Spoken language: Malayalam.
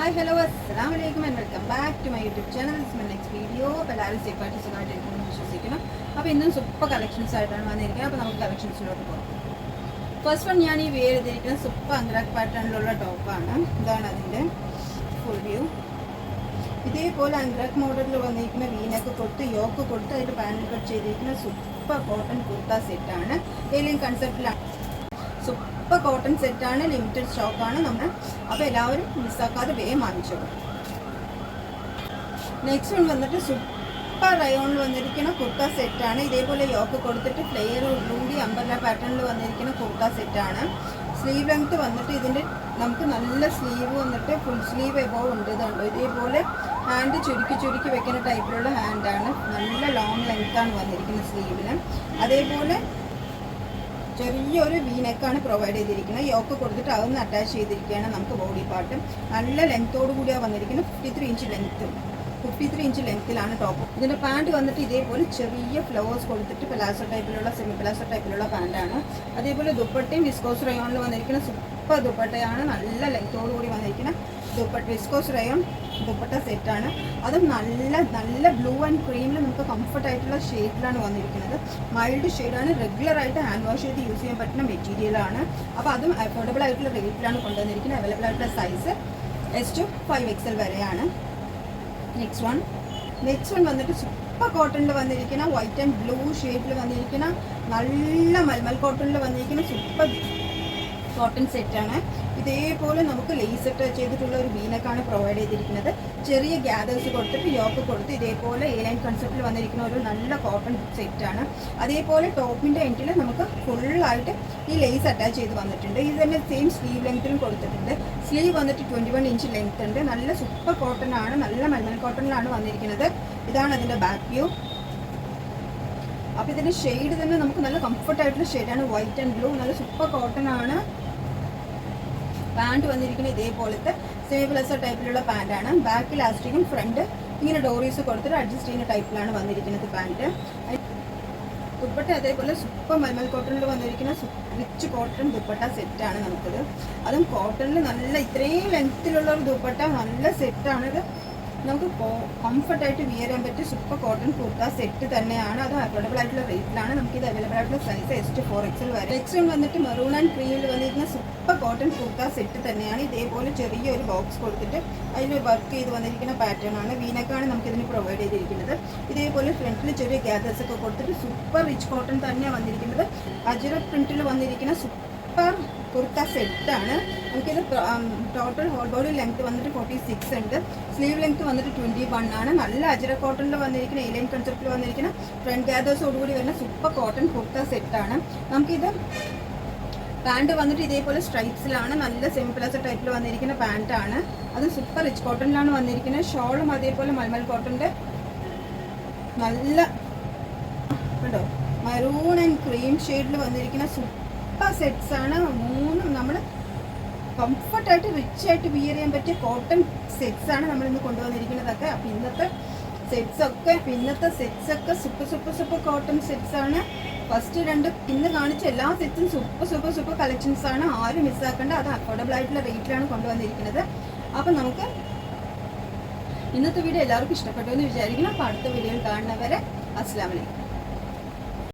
ഹായ് ഹലോ അസ്സലാമു അലൈക്കും and welcome back to my YouTube channel. This my next video. അപ്പോൾ എല്ലാവരും സേഫായിട്ട് സുഖമായിട്ടിരിക്കുന്നു വിശ്വസിക്കുന്നു. അപ്പോൾ ഇന്നും സൂപ്പർ കളക്ഷൻസ് ആയിട്ടാണ് വന്നിരിക്കുന്നത്. അപ്പോൾ നമുക്ക് കളക്ഷൻസിലോട്ട് പോകാം. ഫസ്റ്റ് വൺ ഞാൻ ഈ വെയർ ചെയ്തിരിക്കുന്ന സൂപ്പർ അങ്ക്രാക്ക് പാറ്റേണിലുള്ള ടോപ്പാണ്. ഇതാണ് അതിൻ്റെ ഫുൾ വ്യൂ. ഇതേപോലെ അങ്ക്രാക്ക് മോഡലിൽ വന്നിരിക്കുന്ന വീനൊക്കെ കൊടുത്ത് യോക്ക് കൊടുത്ത് അതിൻ്റെ പാനൽ കട്ട് ചെയ്തിരിക്കുന്ന സൂപ്പർ കോട്ടൺ കുർത്ത സെറ്റാണ്. ഏലിയൻ കൺസെപ്റ്റിലാണ്. സൂപ്പർ കോട്ടൺ സെറ്റാണ്, ലിമിറ്റഡ് സ്റ്റോക്കാണ് നമ്മൾ. അപ്പോൾ എല്ലാവരും മിസ്സാക്കാതെ വേഗം വാങ്ങിച്ചോളൂ. നെക്സ്റ്റ് വൺ വന്നിട്ട് സൂപ്പർ റയോണിൽ വന്നിരിക്കുന്ന കുർത്ത സെറ്റാണ്. ഇതേപോലെ യോക്ക് കൊടുത്തിട്ട് ഫ്ലെയർ ഉള്ളൂടി അമ്പർല പാറ്റേണിൽ വന്നിരിക്കുന്ന കുർത്ത സെറ്റാണ്. സ്ലീവ് ലെങ്ത്ത് വന്നിട്ട് ഇതിൻ്റെ നമുക്ക് നല്ല സ്ലീവ് വന്നിട്ട് ഫുൾ സ്ലീവ് എബോവ് ഉണ്ട്. ഇതുണ്ടോ, ഇതേപോലെ ഹാൻഡ് ചുരുക്കി വെക്കുന്ന ടൈപ്പിലുള്ള ഹാൻഡാണ്. നല്ല ലോങ് ലെങ്ത്താണ് വന്നിരിക്കുന്നത് സ്ലീവിന്. അതേപോലെ ചെറിയൊരു വീനെക്കാണ് പ്രൊവൈഡ് ചെയ്തിരിക്കുന്നത്. യോക്ക് കൊടുത്തിട്ട് അതൊന്ന് അറ്റാച്ച് ചെയ്തിരിക്കുകയാണ്. നമുക്ക് ബോഡി പാർട്ട് നല്ല ലെങ്ത്തോടു കൂടിയാണ് വന്നിരിക്കുന്നത്. 53 ഇഞ്ച് ലെങ്ത്തിലാണ് ടോപ്പ്. ഇതിൻ്റെ പാൻറ് വന്നിട്ട് ഇതേപോലെ ചെറിയ ഫ്ലവേഴ്സ് കൊടുത്തിട്ട് പെലാസോ ടൈപ്പിലുള്ള സെമി പെലാസോ ടൈപ്പിലുള്ള പാൻറ്റാണ്. അതേപോലെ ദുപ്പട്ടയും വിസ്കോസ് റയോണിൽ വന്നിരിക്കുന്ന സൂപ്പർ ദുപ്പട്ടയാണ്. നല്ല ലെങ്ത്തോടു കൂടി വന്നിരിക്കുന്ന ദുപ്പട്ട വിസ്കോസ് റയോൺ ദുപ്പട്ട സെറ്റാണ്. അതും നല്ല ബ്ലൂ ആൻഡ് ക്രീമിൽ നമുക്ക് കംഫർട്ട് ആയിട്ടുള്ള ഷെയ്ഡിലാണ് വന്നിരിക്കുന്നത്. മൈൽഡ് ഷെയ്ഡാണ്. റെഗുലറായിട്ട് ഹാൻഡ് വാഷ് ചെയ്ത് യൂസ് ചെയ്യാൻ പറ്റുന്ന മെറ്റീരിയലാണ്. അപ്പോൾ അതും അഫോർഡബിൾ ആയിട്ടുള്ള റേറ്റിലാണ് കൊണ്ടുവന്നിരിക്കുന്നത്. അവൈലബിൾ ആയിട്ടുള്ള സൈസ് S to 5XL വരെയാണ്. നെക്സ്റ്റ് വൺ വന്നിട്ട് സൂപ്പർ കോട്ടണിൽ വന്നിരിക്കുന്ന വൈറ്റ് ആൻഡ് ബ്ലൂ ഷെയ്ഡിൽ വന്നിരിക്കുന്ന നല്ല മൽമൽ കോട്ടണിൽ വന്നിരിക്കുന്ന സൂപ്പർ കോട്ടൺ സെറ്റാണ്. ഇതേപോലെ നമുക്ക് ലേസ് അറ്റാച്ച് ചെയ്തിട്ടുള്ള ഒരു വീനക്കാണ് പ്രൊവൈഡ് ചെയ്തിരിക്കുന്നത്. ചെറിയ ഗ്യാദേഴ്സ് കൊടുത്തിട്ട് യോക്ക് കൊടുത്ത് ഇതേപോലെ എ ലൈൻ കൺസെപ്റ്റിൽ വന്നിരിക്കുന്ന ഒരു നല്ല കോട്ടൺ സെറ്റാണ്. അതേപോലെ ടോപ്പിൻ്റെ എൻഡിൽ നമുക്ക് ഫുള്ളായിട്ട് ഈ ലേസ് അറ്റാച്ച് ചെയ്ത് വന്നിട്ടുണ്ട്. ഇത് തന്നെ സെയിം സ്ലീവ് ലെങ്ത്തിലും കൊടുത്തിട്ടുണ്ട്. സ്ലീവ് വന്നിട്ട് 21 ഇഞ്ച് ലെങ്ത് ഉണ്ട്. നല്ല സൂപ്പർ കോട്ടൺ ആണ്. നല്ല മൽമൽ കോട്ടണിലാണ് വന്നിരിക്കുന്നത്. ഇതാണ് അതിൻ്റെ ബാക്ക് വ്യൂ. അപ്പോൾ ഇതിൻ്റെ ഷെയ്ഡ് തന്നെ നമുക്ക് നല്ല കംഫർട്ടായിട്ടുള്ള ഷെയ്ഡാണ്. വൈറ്റ് ആൻഡ് ബ്ലൂ നല്ല സൂപ്പർ കോട്ടൺ ആണ്. പാൻറ് വന്നിരിക്കുന്നത് ഇതേപോലത്തെ സെമി പ്ലസർ ടൈപ്പിലുള്ള പാൻറ്റാണ്. ബാക്ക് ഇലാസ്റ്റിക്കും ഫ്രണ്ട് ഇങ്ങനെ ഡോറീസ് കൊടുത്തിട്ട് അഡ്ജസ്റ്റ് ചെയ്യുന്ന ടൈപ്പിലാണ് വന്നിരിക്കുന്നത് പാൻറ്റ്. ദുപ്പട്ട അതേപോലെ സൂപ്പർ മൽമൽ കോട്ടണിൽ വന്നിരിക്കുന്ന റിച്ച് കോട്ടൺ ദുപ്പട്ട സെറ്റാണ് നമുക്കിത്. അതും കോട്ടണിൽ നല്ല ഇത്രയും ലെങ്ത്തിലുള്ള ഒരു ദുപ്പട്ട നല്ല സെറ്റാണിത്. നമുക്ക് കംഫർട്ടായിട്ട് വിയർ ചെയ്യാൻ പറ്റിയ സൂപ്പർ കോട്ടൺ കുർത്ത സെറ്റ് തന്നെയാണ്. അത് അഫോർഡബിൾ ആയിട്ടുള്ള റേറ്റിലാണ്. നമുക്കിത് അവൈലബിൾ ആയിട്ടുള്ള സൈസ് S to 4XL വരെ. നെക്സ്റ്റ് വന്നിട്ട് മെറൂൺ ആൻഡ് ക്രീമിൽ വന്നിരിക്കുന്ന സൂപ്പർ കോട്ടൺ കുർത്ത സെറ്റ് തന്നെയാണ്. ഇതേപോലെ ചെറിയൊരു ബോക്സ് കൊടുത്തിട്ട് അതിൽ വർക്ക് ചെയ്ത് വന്നിരിക്കുന്ന പാറ്റേൺ ആണ്. വീനക്കാണ് നമുക്കിതിന് പ്രൊവൈഡ് ചെയ്തിരിക്കുന്നത്. ഇതേപോലെ ഫ്രണ്ടിൽ ചെറിയ ഗ്യാദേഴ്സ് ഒക്കെ കൊടുത്തിട്ട് സൂപ്പർ റിച്ച് കോട്ടൺ തന്നെയാണ് വന്നിരിക്കുന്നത്. അജ്രക് പ്രിന്റിൽ വന്നിരിക്കുന്ന സൂപ്പർ കുർത്ത സെറ്റാണ്. നമുക്കിത് ടോട്ടൽ ഹോൾ ബോഡി ലെങ്ത് വന്നിട്ട് 46 ഉണ്ട്. സ്ലീവ് ലെങ്ത് വന്നിട്ട് 21 ആണ്. നല്ല അജ്രക് കോട്ടണിൽ വന്നിരിക്കുന്ന എലിയൻ കൺസെപ്റ്റിൽ വന്നിരിക്കുന്ന ഫ്രണ്ട് ഗ്യാദേഴ്സോടുകൂടി വരുന്ന സൂപ്പർ കോട്ടൺ കുർത്ത സെറ്റാണ്. നമുക്കിത് പാൻറ് വന്നിട്ട് ഇതേപോലെ സ്ട്രൈപ്സിലാണ്. നല്ല സെമി പ്ലാസോ ടൈപ്പിൽ വന്നിരിക്കുന്ന പാൻറ്റാണ്. അത് സൂപ്പർ റിച്ച് കോട്ടണിലാണ് വന്നിരിക്കുന്നത്. ഷോളും അതേപോലെ മൽമൽ കോട്ടൻ്റെ നല്ല കേട്ടോ മറൂൺ ആൻഡ് ക്രീം ഷെയ്ഡിൽ വന്നിരിക്കുന്ന സൂപ്പർ സെറ്റ്സ് ആണ്. മൂന്നും നമ്മൾ കംഫർട്ടായിട്ട് റിച്ച് ആയിട്ട് വിയർ ചെയ്യാൻ പറ്റിയ കോട്ടൺ സെറ്റ്സ് ആണ് നമ്മൾ ഇന്ന് കൊണ്ടുവന്നിരിക്കുന്നതൊക്കെ. അപ്പം ഇന്നത്തെ സെറ്റ്സ് ഒക്കെ സൂപ്പർ കോട്ടൺ സെറ്റ്സ് ആണ്. ഫസ്റ്റ് രണ്ട് ഇന്ന് കാണിച്ച എല്ലാ സെറ്റ്സും സൂപ്പർ കളക്ഷൻസ് ആണ്. ആരും മിസ്സാക്കേണ്ട. അത് അഫോർഡബിൾ ആയിട്ടുള്ള റേറ്റിലാണ് കൊണ്ടുവന്നിരിക്കുന്നത്. അപ്പം നമുക്ക് ഇന്നത്തെ വീഡിയോ എല്ലാവർക്കും ഇഷ്ടപ്പെട്ടു എന്ന് വിചാരിക്കണം. അപ്പോൾ അടുത്ത വീഡിയോയിൽ കാണുന്നവരെ അസ്സലാമു അലൈക്കും.